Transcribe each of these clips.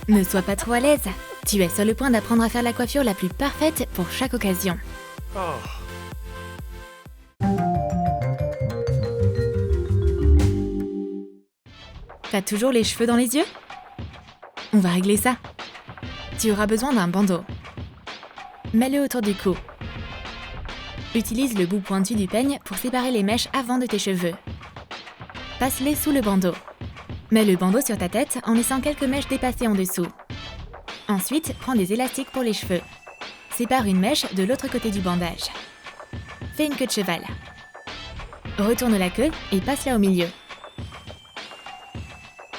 Ne sois pas trop à l'aise. Tu es sur le point d'apprendre à faire la coiffure la plus parfaite pour chaque occasion. T'as toujours les cheveux dans les yeux? On va régler ça. Tu auras besoin d'un bandeau. Mets-le autour du cou. Utilise le bout pointu du peigne pour séparer les mèches avant de tes cheveux. Passe-les sous le bandeau. Mets le bandeau sur ta tête en laissant quelques mèches dépasser en dessous. Ensuite, prends des élastiques pour les cheveux. Sépare une mèche de l'autre côté du bandage. Fais une queue de cheval. Retourne la queue et passe-la au milieu.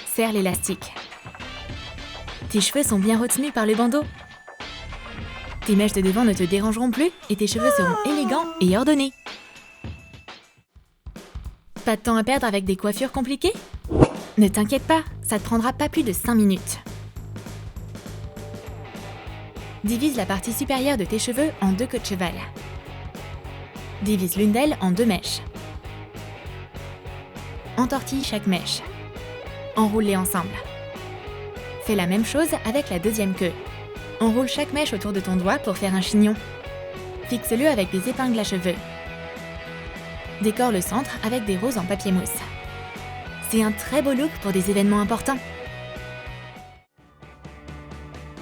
Serre l'élastique. Tes cheveux sont bien retenus par le bandeau. Tes mèches de devant ne te dérangeront plus et tes cheveux seront élégants et ordonnés. Pas de temps à perdre avec des coiffures compliquées? Ne t'inquiète pas, ça te prendra pas plus de 5 minutes. Divise la partie supérieure de tes cheveux en 2 queues de cheval. Divise l'une d'elles en 2 mèches. Entortille chaque mèche. Enroule-les ensemble. Fais la même chose avec la deuxième queue. Enroule chaque mèche autour de ton doigt pour faire un chignon. Fixe-le avec des épingles à cheveux. Décore le centre avec des roses en papier mousse. C'est un très beau look pour des événements importants.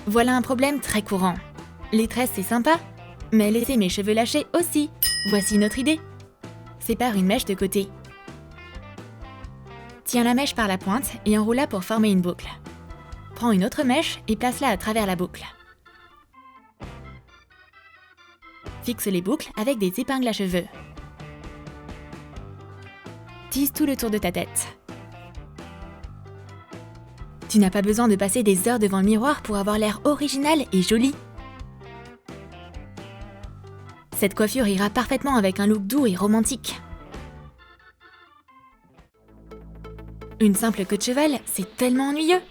Voilà un problème très courant. Les tresses, c'est sympa, mais laisser mes cheveux lâchés aussi. Voici notre idée. Sépare une mèche de côté. Tiens la mèche par la pointe et enroule-la pour former une boucle. Prends une autre mèche et place-la à travers la boucle. Fixe les boucles avec des épingles à cheveux. Tisse tout le tour de ta tête. Tu n'as pas besoin de passer des heures devant le miroir pour avoir l'air original et joli. Cette coiffure ira parfaitement avec un look doux et romantique. Une simple queue de cheval, c'est tellement ennuyeux.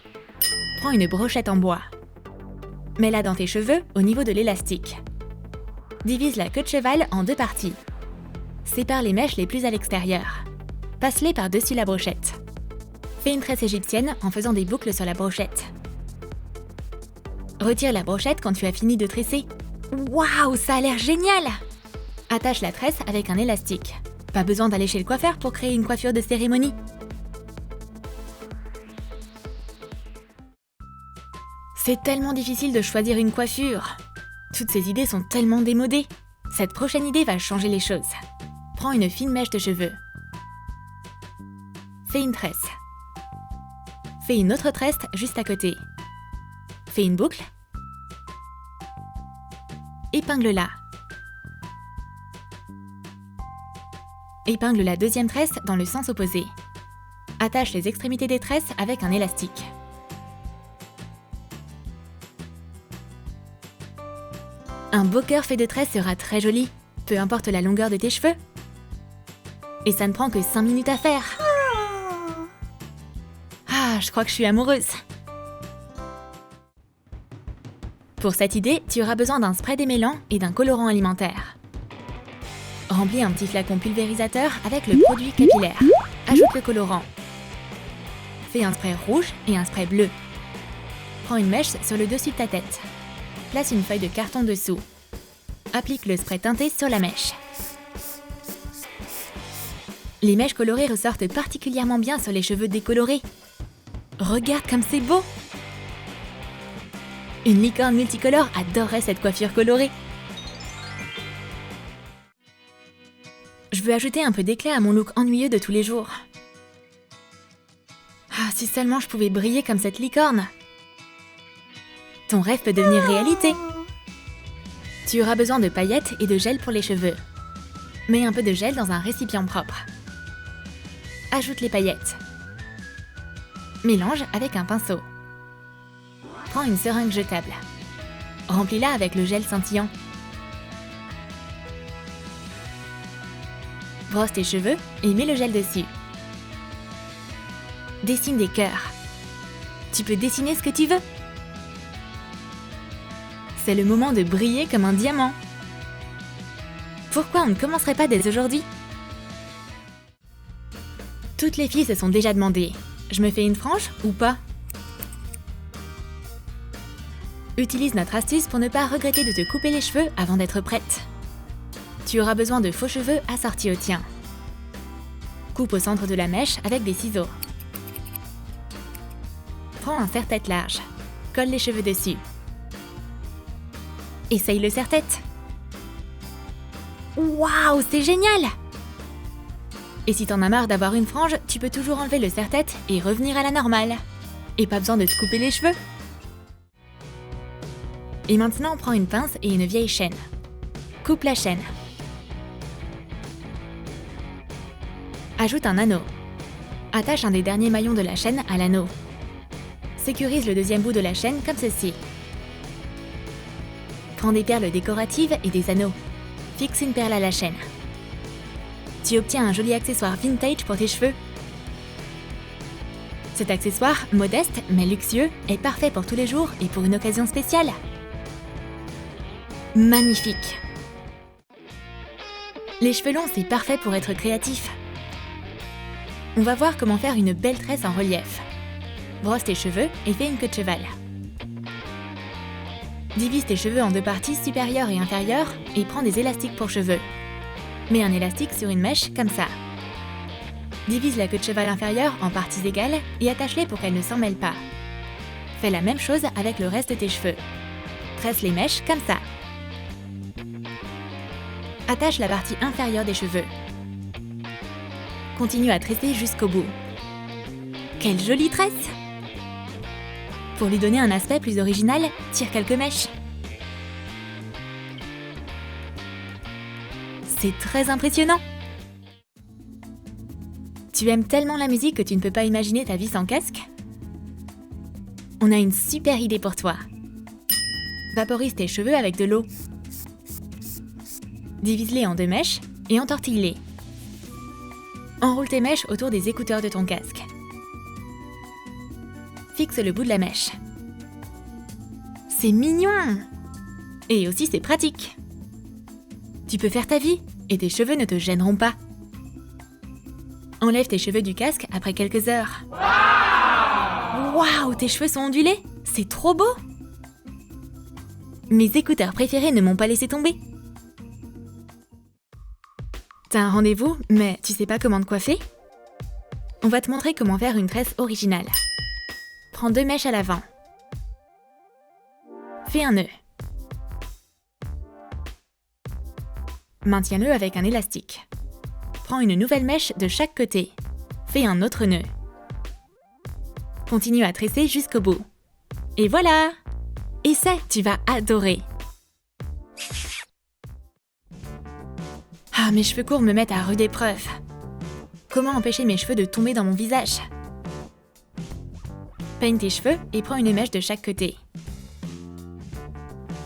Prends une brochette en bois. Mets-la dans tes cheveux au niveau de l'élastique. Divise la queue de cheval en 2 parties. Sépare les mèches les plus à l'extérieur. Passe-les par-dessus la brochette. Fais une tresse égyptienne en faisant des boucles sur la brochette. Retire la brochette quand tu as fini de tresser. Waouh, ça a l'air génial! Attache la tresse avec un élastique. Pas besoin d'aller chez le coiffeur pour créer une coiffure de cérémonie. C'est tellement difficile de choisir une coiffure. Toutes ces idées sont tellement démodées. Cette prochaine idée va changer les choses. Prends une fine mèche de cheveux. Fais une tresse. Fais une autre tresse juste à côté. Fais une boucle. Épingle-la. Épingle la deuxième tresse dans le sens opposé. Attache les extrémités des tresses avec un élastique. Un beau cœur fait de tresses sera très joli, peu importe la longueur de tes cheveux. Et ça ne prend que 5 minutes à faire. Ah, je crois que je suis amoureuse. Pour cette idée, tu auras besoin d'un spray démêlant et d'un colorant alimentaire. Remplis un petit flacon pulvérisateur avec le produit capillaire. Ajoute le colorant. Fais un spray rouge et un spray bleu. Prends une mèche sur le dessus de ta tête. Place une feuille de carton dessous. Applique le spray teinté sur la mèche. Les mèches colorées ressortent particulièrement bien sur les cheveux décolorés. Regarde comme c'est beau! Une licorne multicolore adorerait cette coiffure colorée. Je veux ajouter un peu d'éclat à mon look ennuyeux de tous les jours. Ah, si seulement je pouvais briller comme cette licorne! Ton rêve peut devenir réalité. Tu auras besoin de paillettes et de gel pour les cheveux. Mets un peu de gel dans un récipient propre. Ajoute les paillettes. Mélange avec un pinceau. Prends une seringue jetable. Remplis-la avec le gel scintillant. Brosse tes cheveux et mets le gel dessus. Dessine des cœurs. Tu peux dessiner ce que tu veux. C'est le moment de briller comme un diamant. Pourquoi on ne commencerait pas dès aujourd'hui? Toutes les filles se sont déjà demandé, je me fais une frange ou pas? Utilise notre astuce pour ne pas regretter de te couper les cheveux avant d'être prête. Tu auras besoin de faux cheveux assortis au tien. Coupe au centre de la mèche avec des ciseaux. Prends un serre-tête large. Colle les cheveux dessus. Essaye le serre-tête. Waouh, c'est génial! Et si t'en as marre d'avoir une frange, tu peux toujours enlever le serre-tête et revenir à la normale. Et pas besoin de te couper les cheveux. Et maintenant, prends une pince et une vieille chaîne. Coupe la chaîne. Ajoute un anneau. Attache un des derniers maillons de la chaîne à l'anneau. Sécurise le deuxième bout de la chaîne comme ceci. Prends des perles décoratives et des anneaux. Fixe une perle à la chaîne. Tu obtiens un joli accessoire vintage pour tes cheveux. Cet accessoire, modeste mais luxueux, est parfait pour tous les jours et pour une occasion spéciale. Magnifique! Les cheveux longs, c'est parfait pour être créatif. On va voir comment faire une belle tresse en relief. Brosse tes cheveux et fais une queue de cheval. Divise tes cheveux en deux parties supérieure et inférieure et prends des élastiques pour cheveux. Mets un élastique sur une mèche comme ça. Divise la queue de cheval inférieure en parties égales et attache-les pour qu'elles ne s'en mêlent pas. Fais la même chose avec le reste de tes cheveux. Tresse les mèches comme ça. Attache la partie inférieure des cheveux. Continue à tresser jusqu'au bout. Quelle jolie tresse! Pour lui donner un aspect plus original, tire quelques mèches. C'est très impressionnant! Tu aimes tellement la musique que tu ne peux pas imaginer ta vie sans casque? On a une super idée pour toi. Vaporise tes cheveux avec de l'eau. Divise-les en deux mèches et entortille-les. Enroule tes mèches autour des écouteurs de ton casque. Fixe le bout de la mèche. C'est mignon! Et aussi c'est pratique. Tu peux faire ta vie et tes cheveux ne te gêneront pas. Enlève tes cheveux du casque après quelques heures. Waouh, tes cheveux sont ondulés? C'est trop beau! Mes écouteurs préférés ne m'ont pas laissé tomber. T'as un rendez-vous, mais tu sais pas comment te coiffer? On va te montrer comment faire une tresse originale. Prends deux mèches à l'avant. Fais un nœud. Maintiens-le avec un élastique. Prends une nouvelle mèche de chaque côté. Fais un autre nœud. Continue à tresser jusqu'au bout. Et voilà! Essaie, tu vas adorer! Ah, mes cheveux courts me mettent à rude épreuve. Comment empêcher mes cheveux de tomber dans mon visage? Peigne tes cheveux et prends une mèche de chaque côté.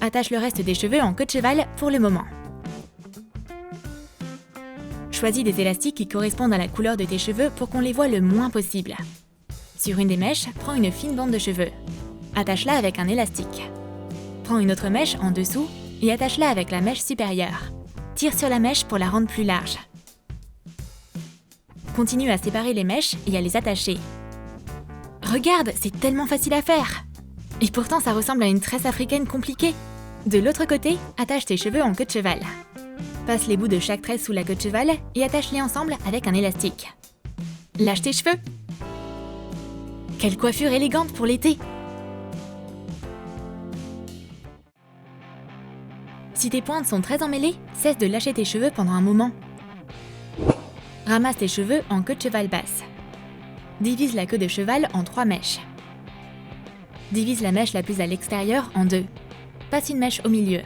Attache le reste des cheveux en queue de cheval pour le moment. Choisis des élastiques qui correspondent à la couleur de tes cheveux pour qu'on les voit le moins possible. Sur une des mèches, prends une fine bande de cheveux. Attache-la avec un élastique. Prends une autre mèche en dessous et attache-la avec la mèche supérieure. Tire sur la mèche pour la rendre plus large. Continue à séparer les mèches et à les attacher. Regarde, c'est tellement facile à faire! Et pourtant, ça ressemble à une tresse africaine compliquée. De l'autre côté, attache tes cheveux en queue de cheval. Passe les bouts de chaque tresse sous la queue de cheval et attache-les ensemble avec un élastique. Lâche tes cheveux! Quelle coiffure élégante pour l'été! Si tes pointes sont très emmêlées, cesse de lâcher tes cheveux pendant un moment. Ramasse tes cheveux en queue de cheval basse. Divise la queue de cheval en 3 mèches. Divise la mèche la plus à l'extérieur en 2. Passe une mèche au milieu.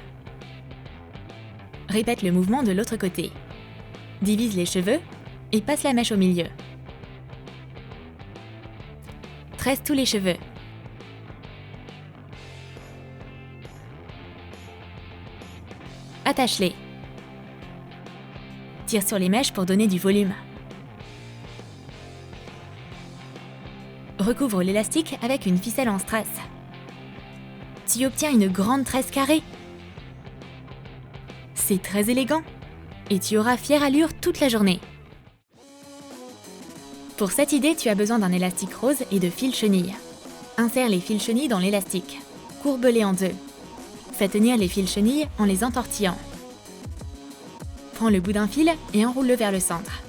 Répète le mouvement de l'autre côté. Divise les cheveux et passe la mèche au milieu. Tresse tous les cheveux. Attache-les. Tire sur les mèches pour donner du volume. Recouvre l'élastique avec une ficelle en strass. Tu obtiens une grande tresse carrée. C'est très élégant et tu auras fière allure toute la journée. Pour cette idée, tu as besoin d'un élastique rose et de fils chenilles. Insère les fils chenilles dans l'élastique. courbe-les en deux. Fais tenir les fils chenilles en les entortillant. Prends le bout d'un fil et enroule-le vers le centre.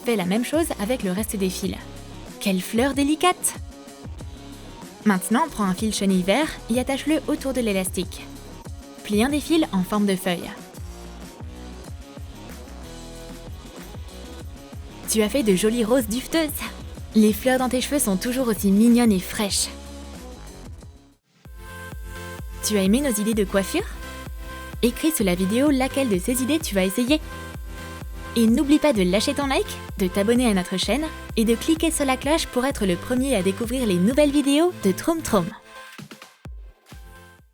Fais la même chose avec le reste des fils. Quelle fleur délicate! Maintenant, prends un fil chenille vert et attache-le autour de l'élastique. Plie un des fils en forme de feuille. Tu as fait de jolies roses duveteuses. Les fleurs dans tes cheveux sont toujours aussi mignonnes et fraîches. Tu as aimé nos idées de coiffure? Écris sous la vidéo laquelle de ces idées tu vas essayer. Et n'oublie pas de lâcher ton like, de t'abonner à notre chaîne et de cliquer sur la cloche pour être le premier à découvrir les nouvelles vidéos de Troum Troum.